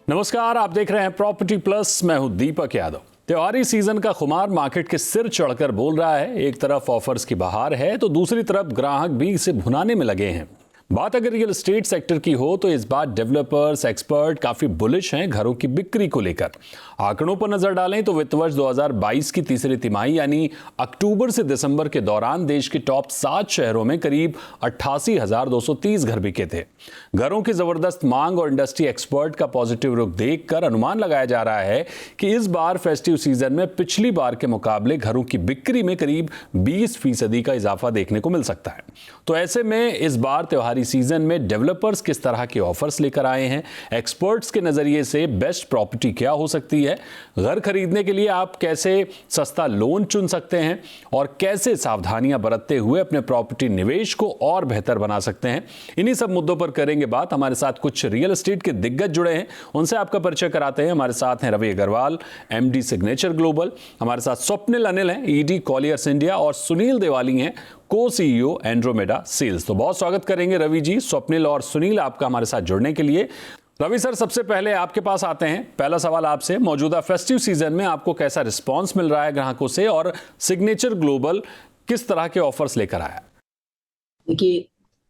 नमस्कार, आप देख रहे हैं प्रॉपर्टी प्लस। मैं हूं दीपक यादव। त्योहारी सीजन का खुमार मार्केट के सिर चढ़कर बोल रहा है। एक तरफ ऑफर्स की बहार है तो दूसरी तरफ ग्राहक भी इसे भुनाने में लगे हैं। बात अगर रियल एस्टेट सेक्टर की हो तो इस बार डेवलपर्स, एक्सपर्ट काफी बुलिश हैं घरों की बिक्री को लेकर। आंकड़ों पर नजर डालें तो वित्त वर्ष 2022 की तीसरी तिमाही यानी अक्टूबर से दिसंबर के दौरान देश के टॉप 7 शहरों में करीब 88,230 घर बिके थे। घरों की जबरदस्त मांग और इंडस्ट्री एक्सपर्ट का पॉजिटिव रुख देखकर अनुमान लगाया जा रहा है कि इस बार फेस्टिव सीजन में पिछली बार के मुकाबले घरों की बिक्री में करीब 20% का इजाफा देखने को मिल सकता है। तो ऐसे में इस बार त्योहारी सीजन में डेवलपर्स किस तरह के ऑफर्स लेकर आए हैं, एक्सपर्ट्स के नजरिए से बेस्ट प्रॉपर्टी क्या हो सकती है, घर खरीदने के लिए आप कैसे सस्ता लोन चुन सकते हैं और कैसे सावधानियां बरतते हुए अपने प्रॉपर्टी निवेश को और बेहतर बना सकते हैं, इन्हीं सब मुद्दों पर करेंगे बात। हमारे साथ कुछ रियल एस्टेट के दिग्गज जुड़े हैं, उनसे आपका परिचय कराते हैं। हमारे साथ हैं Ravi Agarwal, MD Signature Global. हमारे साथ स्वप्निल अनिल हैं, ईडी कॉलियर्स इंडिया, और सुनील देवाली हैं, को सीईओ एंड्रोमेडा सेल्स। तो बहुत स्वागत करेंगे रवि जी, स्वप्निल और सुनील, आपका हमारे साथ जुड़ने के लिए। रवि सर, सबसे पहले आपके पास आते हैं। पहला सवाल आपसे, मौजूदा फेस्टिव सीजन में आपको कैसा रिस्पांस मिल रहा है ग्राहकों से, और सिग्नेचर ग्लोबल किस तरह के ऑफर्स लेकर आया? देखिए,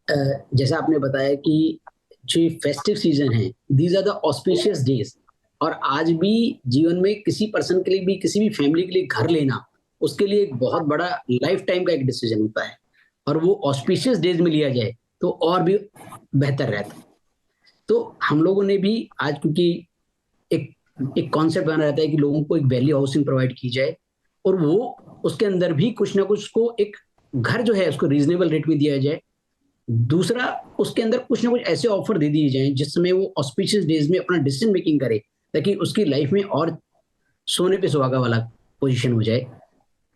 जैसा आपने बताया कि जो फेस्टिव सीजन है, these are the auspicious days, और आज भी जीवन में किसी पर्सन के लिए भी, किसी भी फैमिली के लिए घर लेना, उसके लिए एक बहुत बड़ा लाइफ टाइम का एक डिसीजन होता है, और वो ऑस्पिशियस डेज में लिया जाए तो और भी बेहतर रहता है। तो हम लोगों ने भी आज, क्योंकि एक कॉन्सेप्ट बना रहता है कि लोगों को एक वैल्यू हाउसिंग प्रोवाइड की जाए, और वो उसके अंदर भी कुछ ना कुछ उसको एक घर जो है उसको रीजनेबल रेट में दिया जाए। दूसरा, उसके अंदर कुछ ना कुछ ऐसे ऑफर दे दिए जाएं जिसमें वो ऑस्पिशियस डेज में अपना डिसीजन मेकिंग करे, ताकि उसकी लाइफ में और सोने पे सुहागा वाला पोजीशन हो जाए,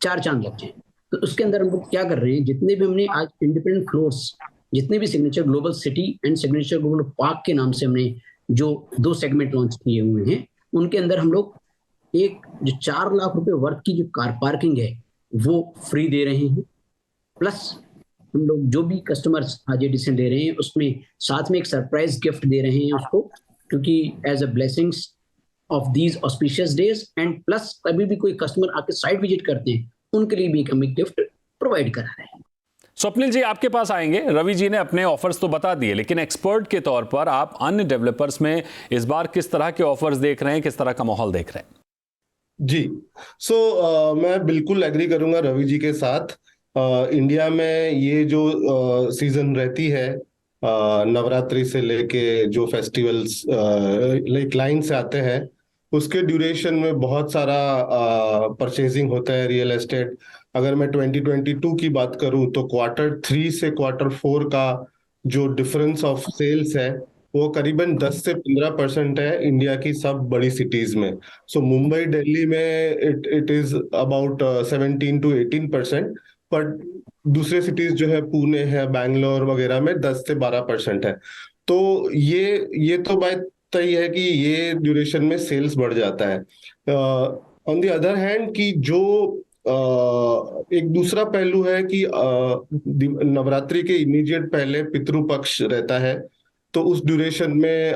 चार चांद लग जाए। तो उसके अंदर हम लोग क्या कर रहे हैं, जितने भी हमने आज इंडिपेंडेंट फ्लोर्स, जितने भी signature global city and signature global park के नाम से हमने जो 2 सेगमेंट लॉन्च किए हुए हैं, उनके अंदर हम लोग एक जो 4 लाख रुपए वर्थ की जो कार पार्किंग है वो फ्री दे रहे हैं। प्लस हम लोग जो भी कस्टमर्स आज एडिशन ले रहे हैं उसमें साथ में एक सरप्राइज गिफ्ट दे रहे हैं उसको, क्योंकि as a blessings of these auspicious days, and plus कभी भी कोई कस्टमर आके साइट विजिट करते हैं उनके लिए भी हम एक गिफ्ट प्रोवाइड करा रहे हैं। स्वप्निल जी, आपके पास आएंगे। रवि जी ने अपने ऑफर्स तो बता दिए, लेकिन एक्सपर्ट के तौर पर आप अन्य डेवलपर्स में इस बार किस तरह के ऑफर्स देख रहे हैं, किस तरह का माहौल देख रहे हैं? जी, मैं बिल्कुल एग्री करूंगा रवि जी के साथ। इंडिया में ये जो सीजन रहती है, नवरात्रि से लेके जो फेस्टिवल्स क्लाइंट से आते हैं, उसके ड्यूरेशन में बहुत सारा परचेजिंग होता है रियल एस्टेट। अगर मैं 2022 की बात करूं तो Q3 से Q4 का जो डिफरेंस ऑफ सेल्स है वो करीबन 10 से 15% है इंडिया की सब बड़ी सिटीज में। सो मुंबई, दिल्ली में it is about 17 to 18%, but दूसरे सिटीज जो है, पुणे है, बैंगलोर वगैरह में 10 से 12% है। तो ये तो बात तय है कि ये ड्यूरेशन में सेल्स बढ़ जाता है। ऑन द अदर हैंड कि जो एक दूसरा पहलू है कि नवरात्रि के इमीडिएट पहले पितृ पक्ष रहता है, तो उस ड्यूरेशन में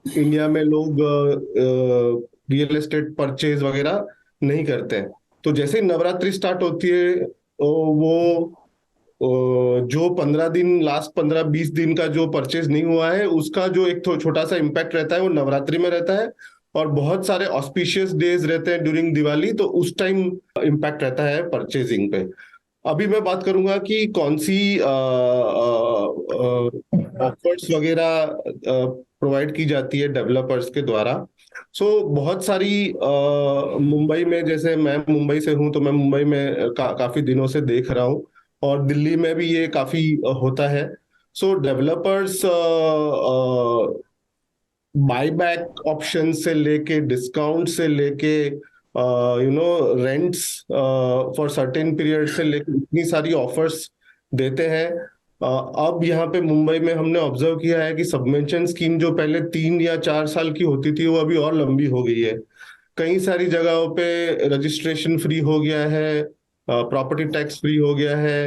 इंडिया में लोग रियल एस्टेट परचेज वगैरह नहीं करते हैं। तो जैसे ही नवरात्रि स्टार्ट होती है, वो जो 15 दिन, लास्ट 15-20 दिन का जो परचेज नहीं हुआ है उसका जो एक छोटा सा इम्पैक्ट रहता है वो नवरात्रि में रहता है, और बहुत सारे ऑस्पिशियस डेज रहते हैं ड्यूरिंग दिवाली, तो उस टाइम इम्पैक्ट रहता है परचेजिंग पे। अभी मैं बात करूंगा कि कौन सी ऑफर्स वगैरह प्रोवाइड की जाती है डेवलपर्स के द्वारा। बहुत सारी मुंबई में, जैसे मैं मुंबई से हूं तो मैं मुंबई में काफी दिनों से देख रहा हूं, और दिल्ली में भी ये काफी होता है। डेवलपर्स बायबैक ऑप्शन से लेके, डिस्काउंट से लेके, रेंट्स फॉर सर्टेन पीरियड से लेके इतनी सारी ऑफर्स देते हैं। अब यहाँ पे मुंबई में हमने ऑब्जर्व किया है कि सबमेंशन स्कीम जो पहले 3 या 4 साल की होती थी वो अभी और लंबी हो गई है। कई सारी जगहों पे रजिस्ट्रेशन फ्री हो गया है, प्रॉपर्टी टैक्स फ्री हो गया है।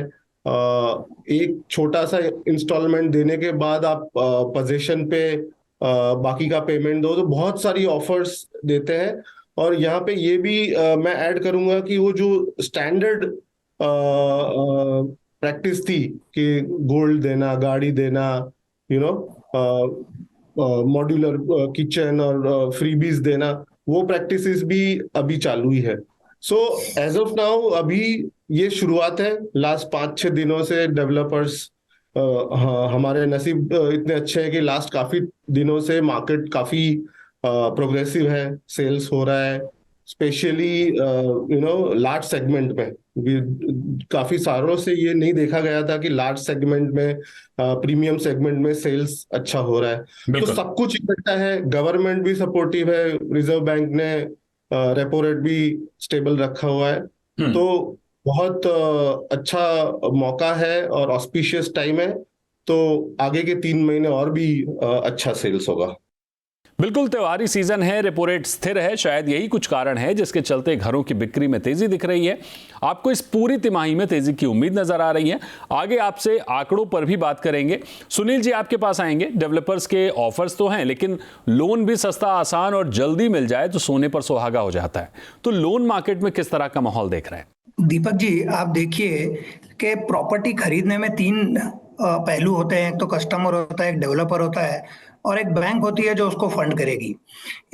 एक छोटा सा इंस्टॉलमेंट देने के बाद आप पोजीशन पे बाकी का पेमेंट दो, तो बहुत सारी ऑफर्स देते हैं। और यहाँ पे ये भी मैं ऐड करूंगा कि वो जो स्टैंडर्ड प्रैक्टिस थी कि गोल्ड देना, गाड़ी देना, यू नो, मॉड्यूलर किचन और फ्रीबीज देना, वो प्रैक्टिसेस भी अभी चालू ही है। सो एज ऑफ नाउ अभी ये शुरुआत है। लास्ट 5-6 दिनों से डेवलपर्स, हाँ, हमारे नसीब इतने अच्छे हैं कि लास्ट काफी दिनों से मार्केट काफी प्रोग्रेसिव है, सेल्स हो रहा है, स्पेशली लार्ज सेगमेंट में। काफी सालों से ये नहीं देखा गया था कि लार्ज सेगमेंट में, प्रीमियम सेगमेंट में सेल्स अच्छा हो रहा है। तो बिल्कुल। सब कुछ इकट्ठा है, गवर्नमेंट भी सपोर्टिव है, रिजर्व बैंक ने रेपो रेट भी स्टेबल रखा हुआ है। तो बहुत अच्छा मौका है और ऑस्पिशियस टाइम है। तो आगे के 3 महीने और भी अच्छा सेल्स होगा। बिल्कुल, त्योहारी सीजन है, रेपो रेट स्थिर है, शायद यही कुछ कारण है जिसके चलते घरों की बिक्री में तेजी दिख रही है। आपको इस पूरी तिमाही में तेजी की उम्मीद नजर आ रही है। आगे आपसे आंकड़ों पर भी बात करेंगे। सुनील जी, आपके पास आएंगे। डेवलपर्स के ऑफर्स तो हैं, लेकिन लोन भी सस्ता, आसान और जल्दी मिल जाए तो सोने पर सुहागा हो जाता है। तो लोन मार्केट में किस तरह का माहौल देख रहे हैं? दीपक जी, आप देखिए कि प्रॉपर्टी खरीदने में 3 पहलू होते हैं। एक तो कस्टमर होता है, एक डेवलपर होता है और एक बैंक होती है जो उसको फंड करेगी।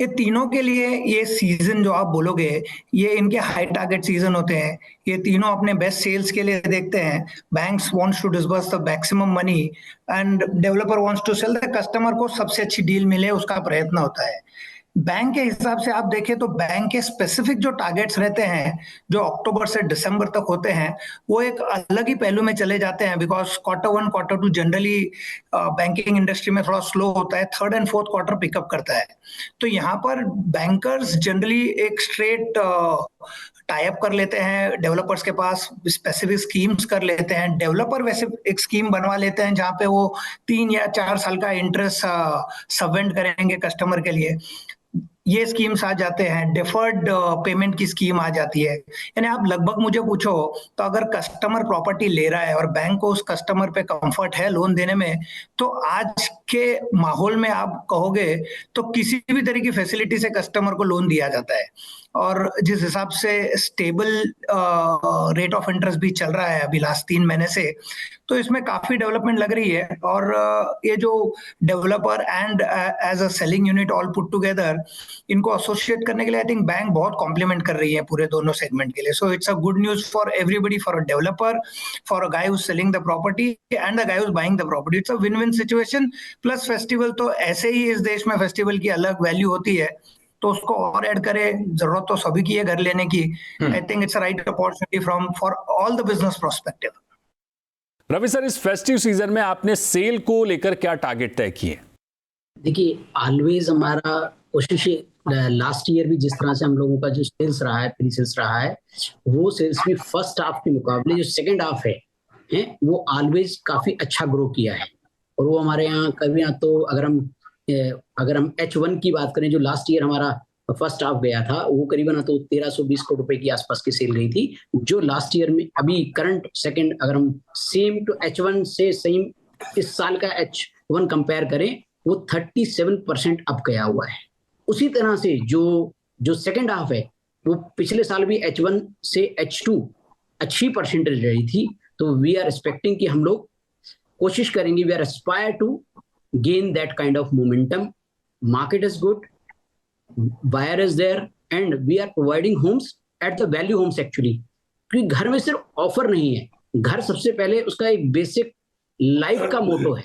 ये तीनों के लिए ये सीजन जो आप बोलोगे, ये इनके हाई टारगेट सीजन होते हैं। ये तीनों अपने बेस्ट सेल्स के लिए देखते हैं। Banks wants to disburse the maximum money and developer wants to sell the customer को सबसे अच्छी डील मिले, उसका प्रयत्न होता है। बैंक के हिसाब से आप देखें तो बैंक के स्पेसिफिक जो टारगेट्स रहते हैं, जो अक्टूबर से दिसंबर तक होते हैं, वो एक अलग ही पहलू में चले जाते हैं। Because Q1, Q2 generally banking industry में थोड़ा स्लो होता है, 3rd and 4th quarter pickup करता है। तो यहाँ पर बैंकर्स जनरली एक स्ट्रेट टाई अप कर लेते हैं डेवलपर्स के पास, स्पेसिफिक स्कीम्स कर लेते हैं। डेवलपर वैसे एक स्कीम बनवा लेते हैं जहाँ पे वो 3 या 4 साल का इंटरेस्ट सबवेंट करेंगे कस्टमर के लिए। ये स्कीम्स आ जाते हैं, डिफर्ड पेमेंट की स्कीम आ जाती है। यानी आप लगभग मुझे पूछो तो अगर कस्टमर प्रॉपर्टी ले रहा है और बैंक को उस कस्टमर पे कंफर्ट है लोन देने में, तो आज के माहौल में आप कहोगे तो किसी भी तरह की फैसिलिटी से कस्टमर को लोन दिया जाता है। और जिस हिसाब से स्टेबल रेट ऑफ इंटरेस्ट भी चल रहा है अभी लास्ट 3 महीने से, तो इसमें काफी डेवलपमेंट लग रही है। और ये जो developer and as a selling unit all put together, इनको एसोसिएट करने के लिए आई थिंक बैंक बहुत कॉम्प्लीमेंट कर रही है पूरे दोनों सेगमेंट के लिए। So it's a good news for everybody, for a developer, for a guy who selling the property and the guy who buying the property. It's a win win situation. Plus festival, तो ऐसे ही इस देश में festival की अलग value होती है, तो उसको और ऐड करे। जरूरत तो सभी की है घर लेने की। I think it's a right opportunity from for all the business prospective. Ravi sir, इस फेस्टिव सीजन में आपने सेल को लेकर क्या टारगेट तय किए? देखिए, ऑलवेज हमारा कोशिश, लास्ट ईयर भी जिस तरह से हम लोगों का जो सेल्स रहा है, प्री सेल्स रहा है, वो सेल्स भी फर्स्ट हाफ के मुकाबले जो सेकंड हाफ है वो ऑलवेज काफी अच्छा ग्रो किया है। और वो हमारे यहाँ कभी यहाँ तो अगर हम H1 की बात करें, जो लास्ट ईयर हमारा फर्स्ट हाफ गया था, वो करीबन तो 1320 करोड़ रुपए की आसपास की सेल गई थी। जो लास्ट ईयर में अभी करंट सेकंड, अगर हम सेम टू H1 से सेम इस साल का H1 कंपेयर करें, वो 37% अप गया हुआ है। उसी तरह से जो सेकंड हाफ है, वो पिछले साल भी H1 से H2 अच्छी परसेंटेज रही थी। तो वी आर एक्सपेक्टिंग कि हम लोग कोशिश करेंगे, we are aspire to gain that kind of momentum. Market is good, buyer is there and we are providing homes at the value homes actually। क्योंकि घर में सिर्फ ऑफर नहीं है, घर सबसे पहले उसका एक बेसिक लाइफ का मोटो है,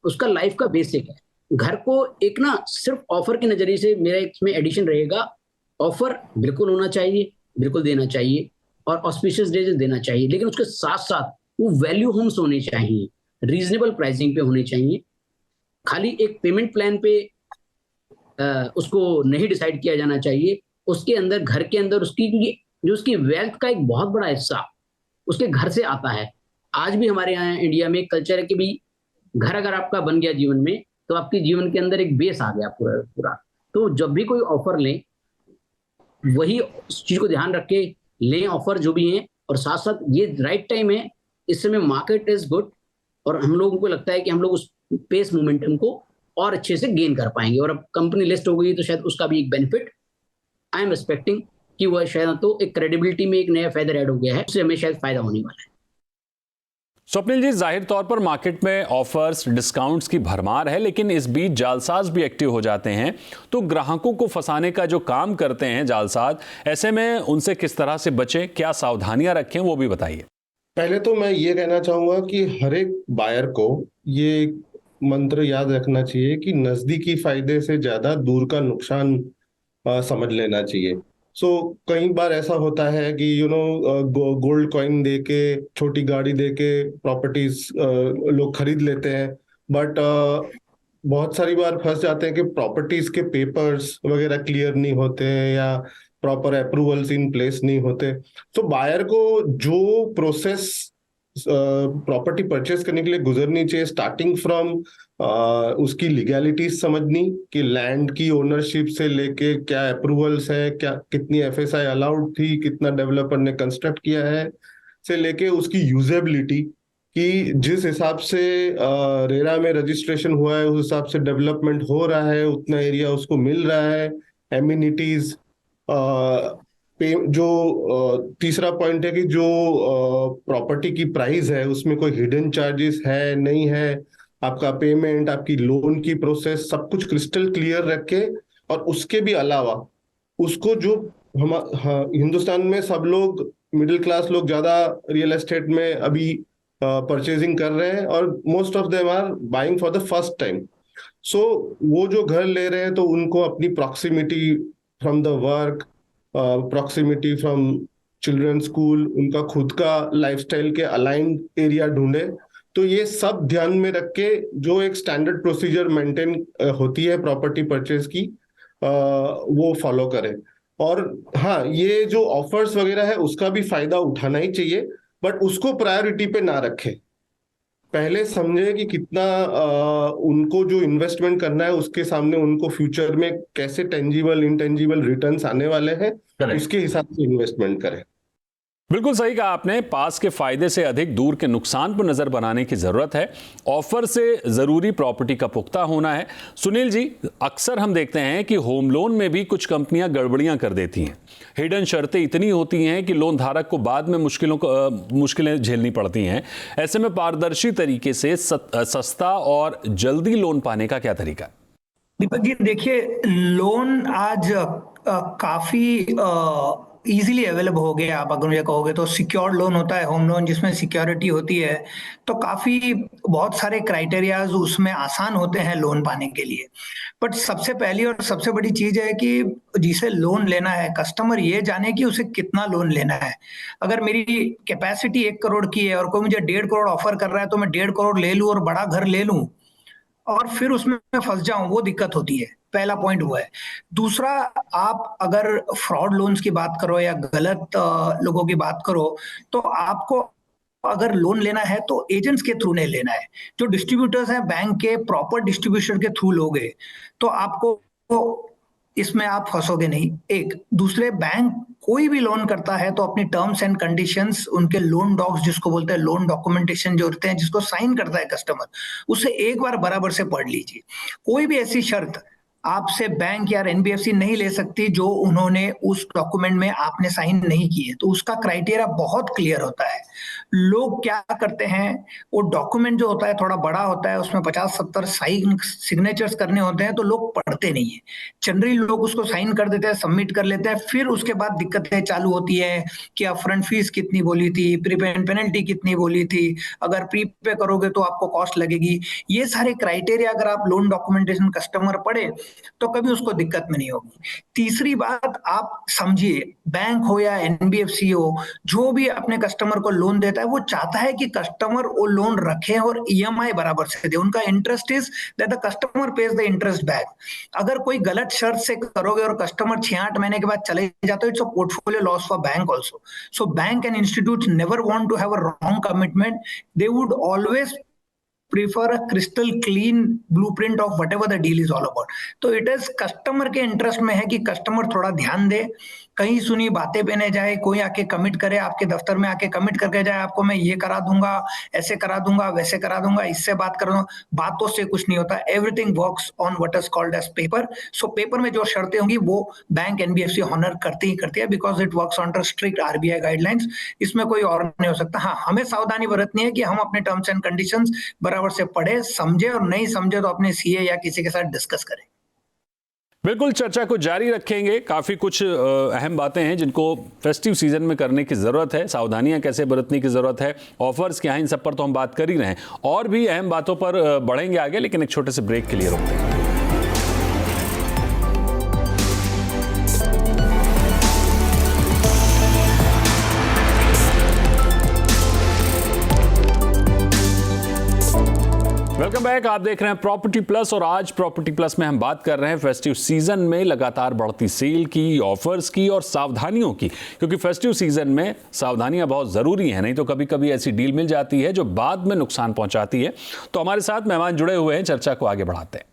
उसका लाइफ का बेसिक है। घर को एक ना सिर्फ ऑफर के नजरिए से मेरा इसमें एडिशन रहेगा, ऑफर बिल्कुल होना चाहिए, बिल्कुल देना चाहिए और ऑस्पिशियस डेज देना चाहिए, लेकिन उसके साथ साथ वो वैल्यू होम्स होने चाहिए, रीजनेबल प्राइसिंग पे होने चाहिए। खाली एक पेमेंट प्लान पे उसको नहीं डिसाइड किया जाना चाहिए। उसके अंदर, घर के अंदर उसकी, क्योंकि जो उसकी वेल्थ का एक बहुत बड़ा हिस्सा उसके घर से आता है। आज भी हमारे यहाँ इंडिया में कल्चर है कि भी घर अगर आपका बन गया जीवन में, तो आपके जीवन के अंदर एक बेस आ गया पूरा। तो जब भी कोई ऑफर लें, वही चीज को ध्यान रख के लें ऑफर जो भी हैं। और साथ साथ ये राइट टाइम है, इस समय मार्केट इज गुड और हम लोगों को लगता है कि हम लोग उस पेस मोमेंटम को और अच्छे से गेन कर पाएंगे। और अब कंपनी लिस्ट हो गई तो शायद उसका भी एक बेनिफिट आई एम एक्सपेक्टिंग कि वह शायद तो एक क्रेडिबिलिटी में एक नया फेदर ऐड हो गया है, उससे हमें शायद फायदा होने वाला है। स्वप्निल जी, जाहिर तौर पर मार्केट में ऑफर्स डिस्काउंट्स की भरमार है, लेकिन इस बीच जालसाज भी एक्टिव हो जाते हैं, तो ग्राहकों को फंसाने का जो काम करते हैं जालसाज, ऐसे में उनसे किस तरह से बचें, क्या सावधानियां रखें, वो भी बताइए। पहले तो मैं ये कहना चाहूंगा कि हर एक बायर को ये मंत्र याद रखना चाहिए कि नजदीकी फायदे से ज्यादा दूर का नुकसान समझ लेना चाहिए। सो कई बार ऐसा होता है कि गोल्ड कॉइन दे के, छोटी गाड़ी दे के प्रॉपर्टीज लोग खरीद लेते हैं, बट बहुत सारी बार फंस जाते हैं कि प्रॉपर्टीज के पेपर्स वगैरह क्लियर नहीं होते हैं या प्रॉपर अप्रूवल्स इन प्लेस नहीं होते। तो बायर को जो प्रोसेस प्रॉपर्टी परचेस करने के लिए गुजरनी चाहिए, स्टार्टिंग फ्रॉम उसकी लीगैलिटीज समझनी कि लैंड की ओनरशिप से लेके क्या अप्रूवल्स है, क्या कितनी एफएसआई अलाउड थी, कितना डेवलपर ने कंस्ट्रक्ट किया है, से लेके उसकी यूजेबिलिटी कि जिस हिसाब से रेरा में रजिस्ट्रेशन हुआ है उस हिसाब से डेवलपमेंट हो रहा है, उतना एरिया उसको मिल रहा है, एमिनिटीज, जो तीसरा पॉइंट है कि जो प्रॉपर्टी की प्राइस है उसमें कोई हिडन चार्जेस है नहीं है, आपका पेमेंट, आपकी लोन की प्रोसेस, सब कुछ क्रिस्टल क्लियर रख के, और उसके भी अलावा उसको जो हिंदुस्तान में सब लोग मिडिल क्लास लोग ज्यादा रियल एस्टेट में अभी परचेजिंग कर रहे हैं और most of them are buying for the first time. So वो जो घर ले रहे हैं तो उनको अपनी proximity from the work, proximity from children school, उनका खुद का लाइफस्टाइल के अलाइंड एरिया ढूंढे। तो ये सब ध्यान में रख के जो एक स्टैंडर्ड प्रोसीजर मेंटेन होती है प्रॉपर्टी परचेज की, वो फॉलो करें। और हाँ, ये जो ऑफर्स वगैरह है उसका भी फायदा उठाना ही चाहिए, बट उसको प्रायोरिटी पे ना रखें। पहले समझे कि कितना उनको जो इन्वेस्टमेंट करना है उसके सामने उनको फ्यूचर में कैसे टेंजिबल इंटेंजिबल रिटर्न्स आने वाले हैं, उसके हिसाब से इन्वेस्टमेंट करें। बिल्कुल सही कहा आपने, पास के फायदे से अधिक दूर के नुकसान पर नजर बनाने की जरूरत है। ऑफर से जरूरी प्रॉपर्टी का पुख्ता होना है। सुनील जी, अक्सर हम देखते हैं कि होम लोन में भी कुछ कंपनियां गड़बड़ियां कर देती हैं। हिडन शर्तें इतनी होती हैं कि लोन धारक को बाद में मुश्किलें झेलनी पड़ती हैं। ऐसे में पारदर्शी तरीके से सस्ता और जल्दी लोन पाने का क्या तरीका है? दीपक जी, देखिए, लोन आज काफी इजीली अवेलेबल हो गया। आप अगर मुझे कहोगे तो सिक्योर्ड लोन होता है, होम लोन जिसमें सिक्योरिटी होती है, तो काफी बहुत सारे क्राइटेरियाज उसमें आसान होते हैं लोन पाने के लिए। बट सबसे पहली और सबसे बड़ी चीज है कि जिसे लोन लेना है, कस्टमर ये जाने कि उसे कितना लोन लेना है। अगर मेरी कैपेसिटी 1 करोड़ की है और कोई मुझे 1.5 करोड़ ऑफर कर रहा है तो मैं 1.5 करोड़ ले लूं और बड़ा घर ले लूं और फिर उसमें फंस जाऊं, वो दिक्कत होती है। पहला पॉइंट हुआ है। दूसरा, आप अगर फ्रॉड लोन्स की बात करो या गलत लोगों की बात करो, तो आपको अगर लोन लेना है तो एजेंट्स के थ्रू नहीं लेना है। जो डिस्ट्रीब्यूटर्स हैं बैंक के, प्रॉपर डिस्ट्रीब्यूशन के थ्रू लोगे तो आपको इसमें आप फंसोगे नहीं। एक दूसरे, बैंक कोई भी लोन करता है तो अपनी टर्म्स एंड कंडीशंस, उनके लोन डॉक्स जिसको बोलते हैं, लोन डॉक्यूमेंटेशन जो होते हैं जिसको साइन करता है कस्टमर, उसे एक बार बराबर से पढ़ लीजिए। कोई भी ऐसी शर्त आपसे बैंक या एनबीएफसी नहीं ले सकती जो उन्होंने उस डॉक्यूमेंट में आपने साइन नहीं किए। तो उसका क्राइटेरिया बहुत क्लियर होता है। लोग क्या करते हैं, वो डॉक्यूमेंट जो होता है थोड़ा बड़ा होता है, उसमें 50-70 साइन सिग्नेचर्स करने होते हैं, तो लोग पढ़ते नहीं है। जनरली लोग उसको साइन कर देते हैं, सबमिट कर लेते हैं, फिर उसके बाद दिक्कतें चालू होती है कि अपफ्रंट फीस कितनी बोली थी, प्रीपेमेंट पेनल्टी कितनी बोली थी, अगर प्रीपे करोगे तो आपको कॉस्ट लगेगी। ये सारे क्राइटेरिया अगर आप लोन डॉक्यूमेंटेशन कस्टमर पढ़े तो कभी उसको दिक्कत में नहीं होगी। तीसरी बात, आप समझिए, बैंक हो या एनबीएफसी हो, जो भी अपने कस्टमर को लोन देता है वो चाहता है कि कस्टमर वो लोन रखे और ईएमआई बराबर से दे। उनका interest is that the customer page the interest back. अगर कोई गलत शर्त से करोगे और कस्टमर 6-8 महीने के बाद चले जाते हो, it's a portfolio loss for bank also. So bank and institute never want to have a wrong commitment. They would always prefer a crystal clean blueprint of whatever the deal is all about. तो it is customer के interest में है कि customer थोड़ा ध्यान दे कहीं सुनी बातें बने जाए, कोई आके कमिट करे, आपके दफ्तर में आके कमिट करके जाए, आपको मैं ये करा दूंगा, ऐसे करा दूंगा, वैसे करा दूंगा, इससे बात कर दूंगा, बातों से कुछ नहीं होता। Everything works on what is called as paper. So paper में जो शर्तें होंगी वो बैंक एनबीएफसी ऑनर करती ही करती है, because it works under strict RBI guidelines. इसमें कोई और नहीं हो सकता। हाँ, हमें सावधानी बरतनी है कि हम अपने टर्म्स एंड कंडीशंस बराबर से पढ़े, समझे, और नहीं समझे तो अपने सीए या किसी के साथ डिस्कस करें। बिल्कुल, चर्चा को जारी रखेंगे। काफ़ी कुछ अहम बातें हैं जिनको फेस्टिव सीजन में करने की ज़रूरत है, सावधानियां कैसे बरतने की ज़रूरत है, ऑफर्स क्या हैं, इन सब पर तो हम बात कर ही रहे हैं। और भी अहम बातों पर बढ़ेंगे आगे, लेकिन एक छोटे से ब्रेक के लिए रुकते हैं। Welcome back. आप देख रहे हैं प्रॉपर्टी प्लस और आज प्रॉपर्टी प्लस में हम बात कर रहे हैं फेस्टिव सीजन में लगातार बढ़ती सेल की, ऑफर्स की और सावधानियों की, क्योंकि फेस्टिव सीजन में सावधानियां बहुत ज़रूरी हैं, नहीं तो कभी कभी ऐसी डील मिल जाती है जो बाद में नुकसान पहुंचाती है। तो हमारे साथ मेहमान जुड़े हुए हैं, चर्चा को आगे बढ़ाते हैं।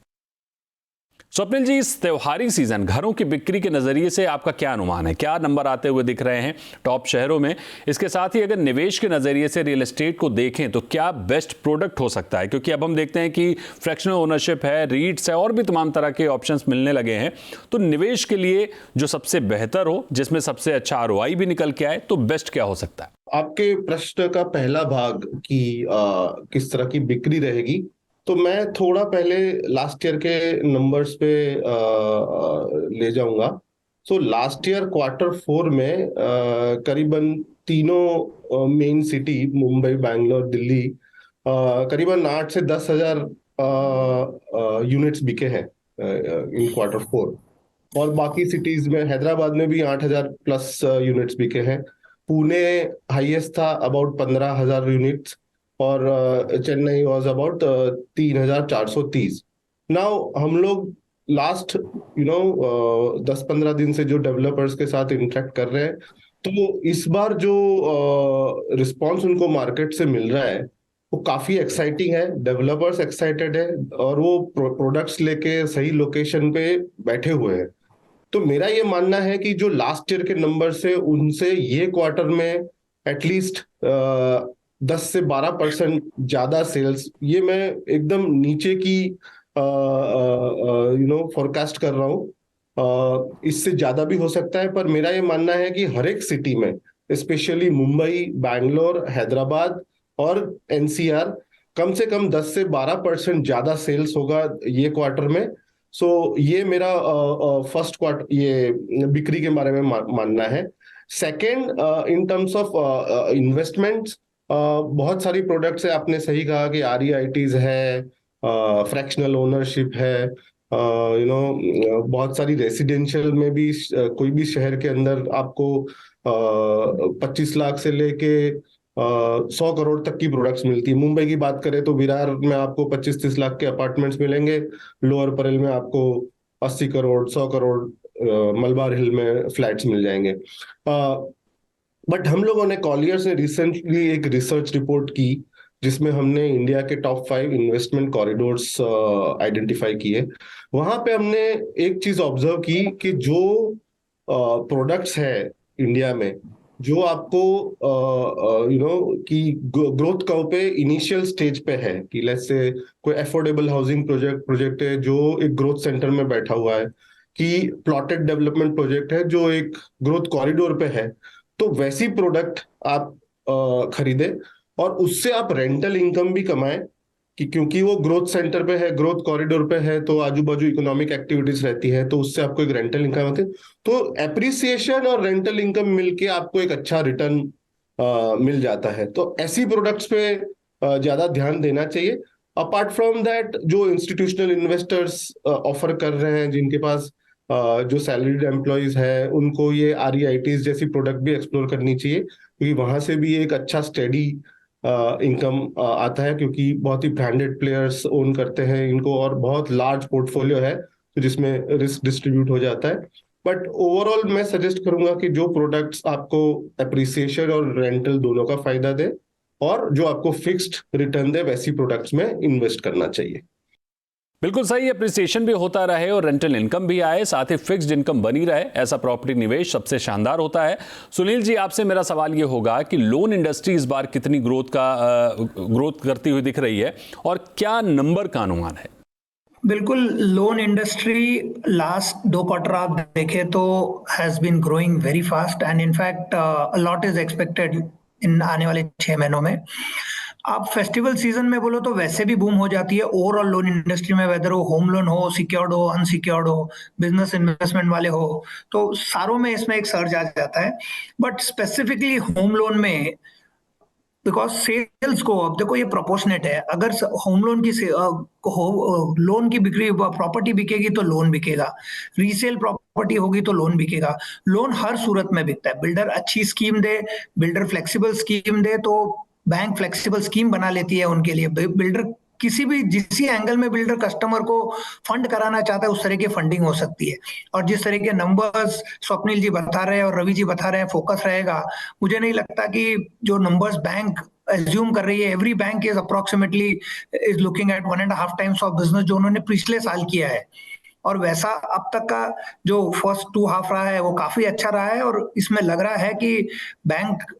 स्वप्निल जी, इस त्योहारी सीजन घरों की बिक्री के नजरिए से आपका क्या अनुमान है? क्या नंबर आते हुए दिख रहे हैं टॉप शहरों में? इसके साथ ही अगर निवेश के नजरिए से रियल एस्टेट को देखें तो क्या बेस्ट प्रोडक्ट हो सकता है? क्योंकि अब हम देखते हैं कि फ्रैक्शनल ओनरशिप है, रीट्स है और भी तमाम तरह के ऑप्शंस मिलने लगे हैं। तो निवेश के लिए जो सबसे बेहतर हो, जिसमें सबसे अच्छा आरओआई भी निकल के आए, तो बेस्ट क्या हो सकता है? आपके प्रश्न का पहला भाग कि किस तरह की बिक्री रहेगी, तो मैं थोड़ा पहले लास्ट ईयर के नंबर्स पे ले जाऊंगा। सो लास्ट ईयर Q4 में करीबन तीनों मेन सिटी मुंबई, बैंगलोर, दिल्ली करीबन 8 से 10 हजार यूनिट्स बिके हैं इन Q4। और बाकी सिटीज में हैदराबाद में भी 8,000 प्लस यूनिट्स बिके हैं। पुणे हाईएस्ट था अबाउट 15,000 यूनिट्स और चेन्नई वाज अबाउट 3,430। नाउ हम लोग लास्ट 10-15 दिन से जो डेवलपर्स के साथ इंटरेक्ट कर रहे हैं, तो इस बार जो रिस्पांस उनको मार्केट से मिल रहा है वो काफी एक्साइटिंग है। डेवलपर्स एक्साइटेड है और वो प्रोडक्ट्स लेके सही लोकेशन पे बैठे हुए हैं। तो मेरा ये मानना है कि जो लास्ट ईयर के नंबर से उनसे ये क्वार्टर में एटलीस्ट 10 से 12% ज्यादा सेल्स, ये मैं एकदम नीचे की फोरकास्ट कर रहा हूँ। इससे ज्यादा भी हो सकता है, पर मेरा ये मानना है कि हर एक सिटी में, स्पेशली मुंबई, बैंगलोर, हैदराबाद और एनसीआर, कम से कम 10 से 12% ज्यादा सेल्स होगा ये क्वार्टर में। सो ये मेरा फर्स्ट क्वार्टर ये बिक्री के बारे में मानना है। Second, in terms of investments, बहुत सारी प्रोडक्ट्स है। आपने सही कहा कि आरईआईटीज है, फ्रैक्शनल ओनरशिप है, बहुत सारी रेसिडेंशियल में भी कोई भी शहर के अंदर आपको 25 लाख से लेके 100 करोड़ तक की प्रोडक्ट्स मिलती है। मुंबई की बात करें तो विरार में आपको 25-30 लाख के अपार्टमेंट्स मिलेंगे, लोअर परेल में आपको 80 करोड़ 100 करोड़ मलबार हिल में फ्लैट्स मिल जाएंगे। बट हम लोगों ने कॉलियर्स ने रिसेंटली एक रिसर्च रिपोर्ट की जिसमें हमने इंडिया के टॉप 5 इन्वेस्टमेंट कॉरिडोर्स आइडेंटिफाई किए। वहां पे हमने एक चीज ऑब्जर्व की कि जो प्रोडक्ट्स है इंडिया में, जो आपको कि ग्रोथ कर्व पे इनिशियल स्टेज पे है, कि लेट्स से कोई अफोर्डेबल हाउसिंग प्रोजेक्ट है जो एक ग्रोथ सेंटर में बैठा हुआ है, कि प्लॉटेड डेवलपमेंट प्रोजेक्ट है जो एक ग्रोथ कॉरिडोर पे है, तो वैसी प्रोडक्ट आप खरीदे और उससे आप रेंटल इनकम भी कमाएं, कि क्योंकि वो ग्रोथ सेंटर पे है, ग्रोथ कॉरिडोर पे है, तो आजू बाजू इकोनॉमिक एक्टिविटीज रहती है, तो उससे आपको एक रेंटल इनकम आती है। तो एप्रिसिएशन और रेंटल इनकम मिलके आपको एक अच्छा रिटर्न मिल जाता है। तो ऐसी प्रोडक्ट्स पे ज्यादा ध्यान देना चाहिए। अपार्ट फ्रॉम दैट, जो इंस्टीट्यूशनल इन्वेस्टर्स ऑफर कर रहे हैं, जिनके पास जो सैलरीड एम्प्लॉयज है, उनको ये आरईआईटीज जैसी प्रोडक्ट भी एक्सप्लोर करनी चाहिए, क्योंकि वहां से भी एक अच्छा स्टेडी इनकम आता है, क्योंकि बहुत ही ब्रांडेड प्लेयर्स ओन करते हैं इनको और बहुत लार्ज पोर्टफोलियो है, तो जिसमें रिस्क डिस्ट्रीब्यूट हो जाता है। बट ओवरऑल मैं सजेस्ट करूंगा कि जो प्रोडक्ट्स आपको एप्रिसिएशन और रेंटल दोनों का फायदा दे और जो आपको फिक्स्ड रिटर्न दे, वैसी प्रोडक्ट्स में इन्वेस्ट करना चाहिए। बिल्कुल सही, अप्रिसिएशन भी होता रहे और रेंटल इनकम भी आए, साथ ही फिक्स्ड इनकम बनी रहे, ऐसा प्रॉपर्टी निवेश सबसे शानदार होता है। सुनील जी, आपसे मेरा सवाल ये होगा कि लोन इंडस्ट्री इस बार कितनी ग्रोथ करती हुई दिख रही है और क्या नंबर का अनुमान है? बिल्कुल, लोन इंडस्ट्री लास्ट 2 क्वार्टर आप देखें तो has been growing very fast and in fact a lot is expected in आने वाले 6 महीनों में। आप फेस्टिवल सीजन में बोलो तो वैसे भी बूम हो जाती है ओवरऑल लोन इंडस्ट्री में, वेदर वो होम लोन हो, सिक्योर्ड हो, अनसिक्योर्ड हो, बिजनेस इन्वेस्टमेंट वाले हो, तो सारों में इसमें एक सर्ज आ जाता है। बट स्पेसिफिकली होम लोन में बिकॉज सेल्स को, अब देखो ये प्रोपोर्शनेट है, अगर होम लोन की लोन की बिक्री, प्रॉपर्टी बिकेगी तो लोन बिकेगा, रीसेल प्रॉपर्टी होगी तो लोन बिकेगा। लोन हर सूरत में बिकता है, बिल्डर अच्छी स्कीम दे, बिल्डर फ्लेक्सिबल स्कीम दे तो बैंक फ्लेक्सिबल स्कीम बना लेती है उनके लिए। बिल्डर किसी भी जिस एंगल में बिल्डर कस्टमर को फंड कराना चाहता है उस तरह की फंडिंग हो सकती है। और जिस तरह के नंबर्स स्वप्निल जी बता रहे हैं और रवि जी बता रहे हैं, फोकस रहेगा, मुझे नहीं लगता कि जो नंबर्स बैंक एज्यूम कर रही है, every bank is approximately is looking at 1.5 times of business जो उन्होंने पिछले साल किया है। और वैसा अब तक का जो फर्स्ट 2 हाफ रहा है वो काफी अच्छा रहा है और इसमें लग रहा है कि बैंक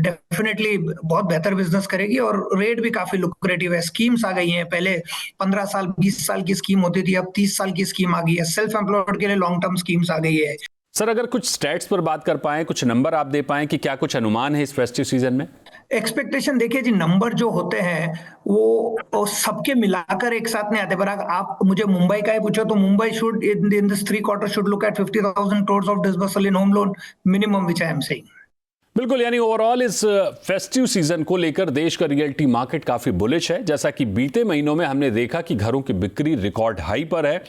डेफिनेटली बहुत बेहतर बिजनेस करेगी और रेट भी काफी लुक्रेटिव है। स्कीम्स आ गई हैं, पहले 15 साल 20 साल की स्कीम होती थी, अब 30 साल की स्कीम आ गई है। सेल्फ एम्प्लॉयड के लिए लॉन्ग टर्म स्कीम्स आ गई है। सर, अगर कुछ स्टैट्स पर बात कर पाएं, कुछ नंबर आप दे पाएं कि क्या कुछ अनुमान है इस फेस्टिव सीजन में? एक्सपेक्टेशन देखिए जी, नंबर जो होते हैं वो सबके मिलाकर एक साथ नहीं आते। पर आप मुझे मुंबई का ही पूछो तो Mumbai should in this 3 quarter should look at 50,000 crores of disbursal in home loan minimum, which I am saying. बिल्कुल, यानी ओवरऑल इस फेस्टिव सीजन को लेकर देश का रियल्टी मार्केट काफी बुलिश है। जैसा कि बीते महीनों में हमने देखा कि घरों की बिक्री रिकॉर्ड हाई पर है।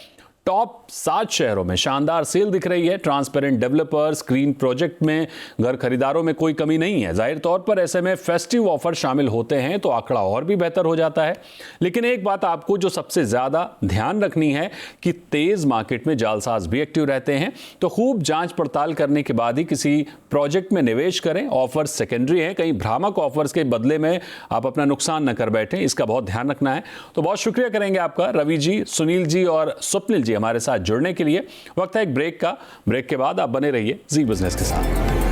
टॉप 7 शहरों में शानदार सेल दिख रही है। ट्रांसपेरेंट डेवलपर्स, ग्रीन प्रोजेक्ट में घर खरीदारों में कोई कमी नहीं है। जाहिर तौर पर ऐसे में फेस्टिव ऑफर शामिल होते हैं तो आंकड़ा और भी बेहतर हो जाता है। लेकिन एक बात आपको जो सबसे ज्यादा ध्यान रखनी है कि तेज मार्केट में जालसाज भी एक्टिव रहते हैं, तो खूब जांच पड़ताल करने के बाद ही किसी प्रोजेक्ट में निवेश करें। ऑफर्स सेकेंडरी हैं, कहीं भ्रामक ऑफर्स के बदले में आप अपना नुकसान न कर बैठें, इसका बहुत ध्यान रखना है। तो बहुत शुक्रिया करेंगे आपका रवि जी, सुनील जी और स्वप्निल जी हमारे साथ जुड़ने के लिए। वक्त है एक ब्रेक का। ब्रेक के बाद आप बने रहिए जी बिजनेस के साथ।